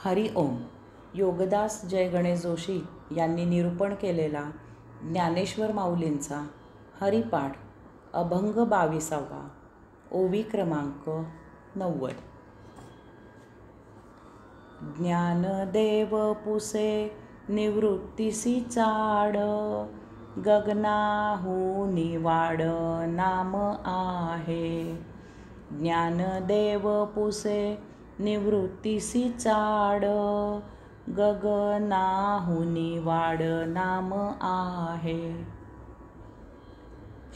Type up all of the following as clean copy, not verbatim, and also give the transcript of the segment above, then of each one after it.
हरि ओम. योगदास जय गणेश जोशी यांनी निरूपण केलेला ज्ञानेश्वर माऊलींचा हरिपाठ अभंग 22वा, ओवी क्रमांक 90. ज्ञानदेव पुसे निवृत्तीसी चाड, गगनाहुनी वाड नाम आहे. ज्ञानदेव पुसे निवृत्तीसी चाड, गगनाहुनी वाड नाम आहे.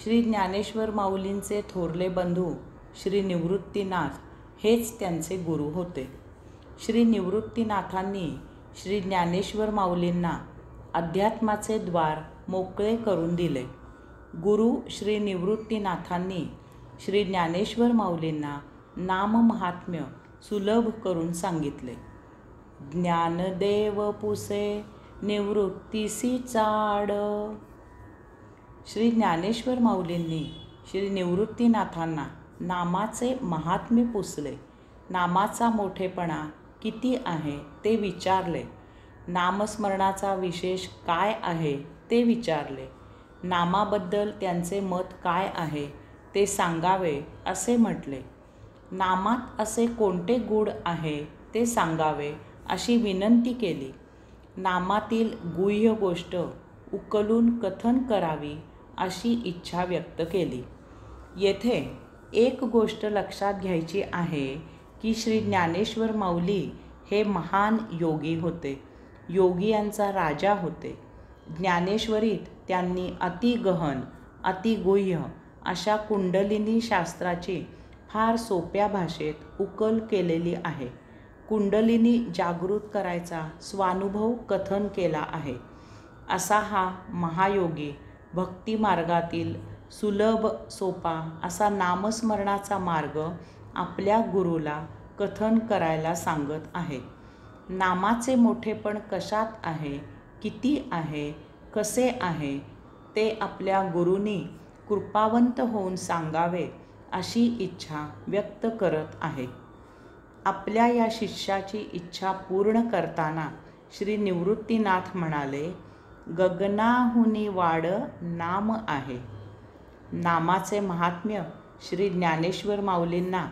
श्री ज्ञानेश्वर माऊलींचे थोरले बंधू श्री निवृत्तीनाथ हेच त्यांचे गुरु होते. श्री निवृत्तीनाथांनी श्री ज्ञानेश्वर माऊलींना अध्यात्माचे द्वार मोकळे करून दिले. गुरु श्री निवृत्तीनाथांनी श्री ज्ञानेश्वर माऊलींना नाममहात्म्य सुलभ करून सांगितले. ज्ञानदेव पुसे निवृत्तीसी चाड. श्री ज्ञानेश्वर माऊलींनी श्री निवृत्तीनाथांना नामाचे महात्म्य पुसले. नामाचा मोठेपणा किती आहे ते विचारले. नामस्मरणाचा विशेष काय आहे ते विचारले. नामाबद्दल त्यांचे मत काय आहे ते सांगावे असे म्हटले. नामात असे कोणते गुण आहे ते सांगावे अशी विनंती केली. नामातील गुह्य गोष्ट उकलून कथन करावी अशी इच्छा व्यक्त केली. येथे एक गोष्ट लक्षात घ्यायची आहे की श्री ज्ञानेश्वर माऊली हे महान योगी होते. योगियांचा राजा होते. ज्ञानेश्वरीत त्यांनी अतिगहन अतिगुह्य अशा कुंडलिनी शास्त्राची फार सोप्या भाषेत उकल केलेली आहे. कुंडलिनी जागृत करायचा स्वानुभव कथन केला आहे. असा हा महायोगी भक्तिमार्गातील सुलभ सोपा असा नामस्मरणाचा मार्ग आपल्या गुरुला कथन करायला सांगत आहे. नामाचे मोठेपण कशात आहे, किती आहे, कसे आहे ते आपल्या गुरूंनी कृपावंत होऊन सांगावे अशी इच्छा व्यक्त करत आहे. आपल्या या शिष्याची इच्छा पूर्ण करताना श्री निवृत्तीनाथ म्हणाले, गगनाहुनी वाड नाम आहे. नामाचे महात्म्य श्री ज्ञानेश्वर माऊलींना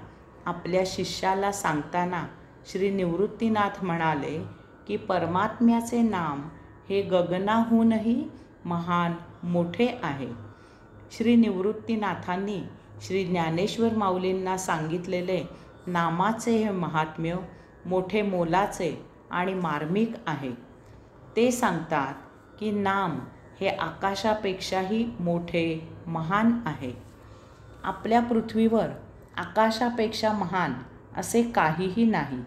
आपल्या शिष्याला सांगताना श्री निवृत्तीनाथ म्हणाले की परमात्म्याचे नाम हे गगनाहूनही महान मोठे आहे. श्री निवृत्तीनाथांनी श्री ज्ञानेश्वर माऊलींना सांगितलेले नामाचे हे महात्म्य मोठे मोलाचे आणि मार्मिक आहे. ते सांगतात की नाम हे आकाशापेक्षाही मोठे महान आहे. आपल्या पृथ्वीवर आकाशापेक्षा महान असे काहीही नाही.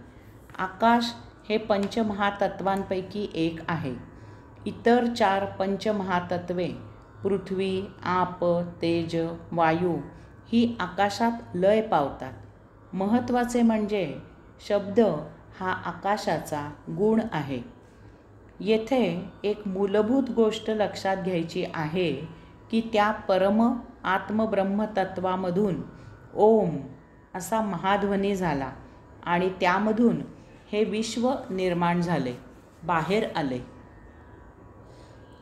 आकाश हे पंचमहातत्वांपैकी एक आहे. इतर 4 पंचमहातत्वे पृथ्वी, आप, तेज, वायू ही आकाशात लय पावतात. महत्त्वाचे म्हणजे शब्द हा आकाशाचा गुण आहे. येथे एक मूलभूत गोष्ट लक्षात घ्यायची आहे की त्या परम आत्मब्रह्मतत्वामधून ओम असा महाध्वनी झाला आणि त्यामधून हे विश्व निर्माण झाले, बाहेर आले.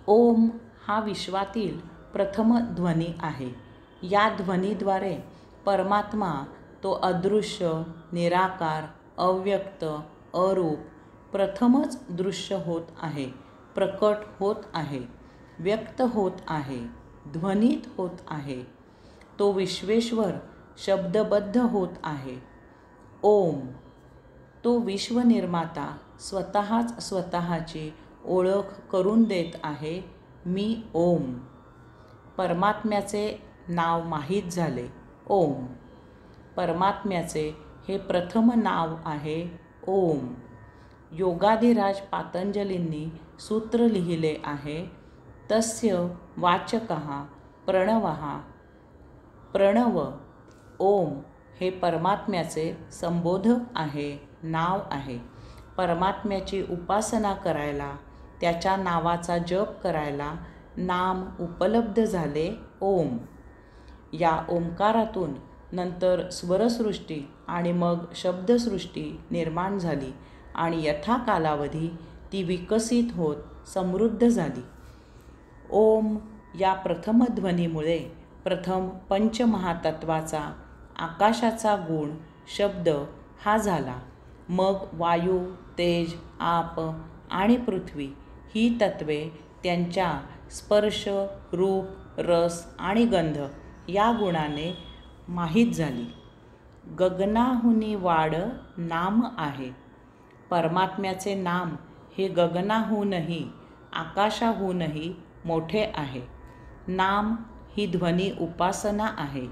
ओम हा विश्वातील प्रथम ध्वनी आहे. या ध्वनीद्वारे परमात्मा तो अदृश्य, निराकार, अव्यक्त, अरूप प्रथमच दृश्य होत आहे, प्रकट होत आहे, व्यक्त होत आहे, ध्वनित होत आहे. तो विश्वेश्वर शब्दबद्ध होत आहे. ओम तो विश्वनिर्माता स्वतःच स्वतःची ओळख करून देत आहे. मी ओम. परमात्म्याचे नाव माहीत झाले, ओम. परमात्म्याचे हे प्रथम नाव आहे ओम. योगाधिराज पातंजलींनी सूत्र लिहिले आहे, तस्य वाचकः प्रणवः. प्रणव ओम हे परमात्म्याचे संबोधक आहे, नाव आहे. परमात्म्याची उपासना करायला, त्याच्या नावाचा जप करायला नाम उपलब्ध झाले ओम. या ओंकारातून नंतर स्वरसृष्टी आणि मग शब्दसृष्टी निर्माण झाली आणि यथा कालावधी ती विकसित होत समृद्ध झाली. ओम या प्रथमध्वनीमुळे प्रथम पंचमहातत्वाचा आकाशाचा गुण शब्द हा झाला. मग वायू, तेज, आप आणि पृथ्वी ही तत्वे त्यांच्या स्पर्श, रूप, रस आणि गंध या गुणाने माहीत झाली. गगनाहुनी वाड नाम आहे. परमात्म्याचे नाम हे गगनाहूनही आकाशाहूनही मोठे आहे. नाम ही ध्वनी उपासना आहे.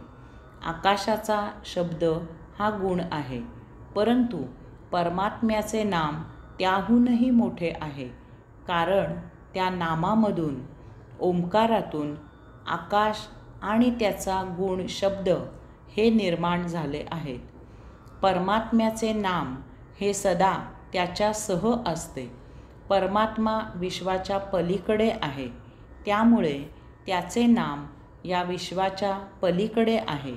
आकाशाचा शब्द हा गुण आहे, परंतु परमात्म्याचे नाम त्याहूनही मोठे आहे, कारण त्या नामामधून, ओंकारातून आकाश आणि त्याचा गुण शब्द हे निर्माण झाले आहेत. परमात्म्याचे नाम हे सदा त्याच्यासह असते. परमात्मा विश्वाच्या पलीकडे आहे, त्यामुळे त्याचे नाम या विश्वाच्या पलीकडे आहे.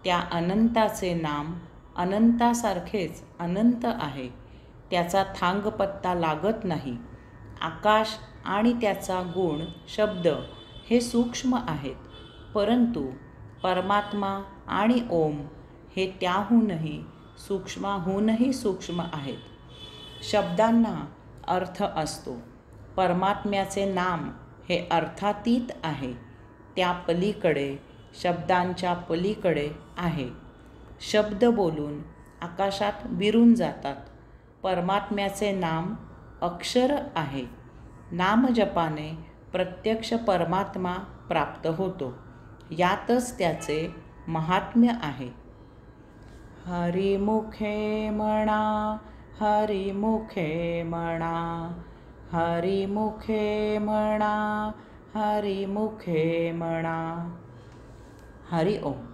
त्या अनंताचे नाम अनंतासारखेच अनंत आहे. त्याचा थांगपत्ता लागत नाही. आकाश आणि त्याचा गुण शब्द हे सूक्ष्म आहेत, परंतु परमात्मा आणि ओम हे त्याहूनही सूक्ष्माहूनही सूक्ष्म आहेत. शब्दांना अर्थ असतो. परमात्म्याचे नाम हे अर्थातीत आहे. त्या पलीकडे, शब्दांच्या पलीकडे आहे. शब्द बोलून आकाशात विरून जातात. परमात्म्याचे नाम अक्षर आहे. नामजपाने प्रत्यक्ष परमात्मा प्राप्त होतो. यातच त्याचे महात्म्य आहे. हरिमुखे म्हणा, हरिमुखे म्हणा, हरिमुखे म्हणा, हरिमुखे म्हणा. हरि ओम.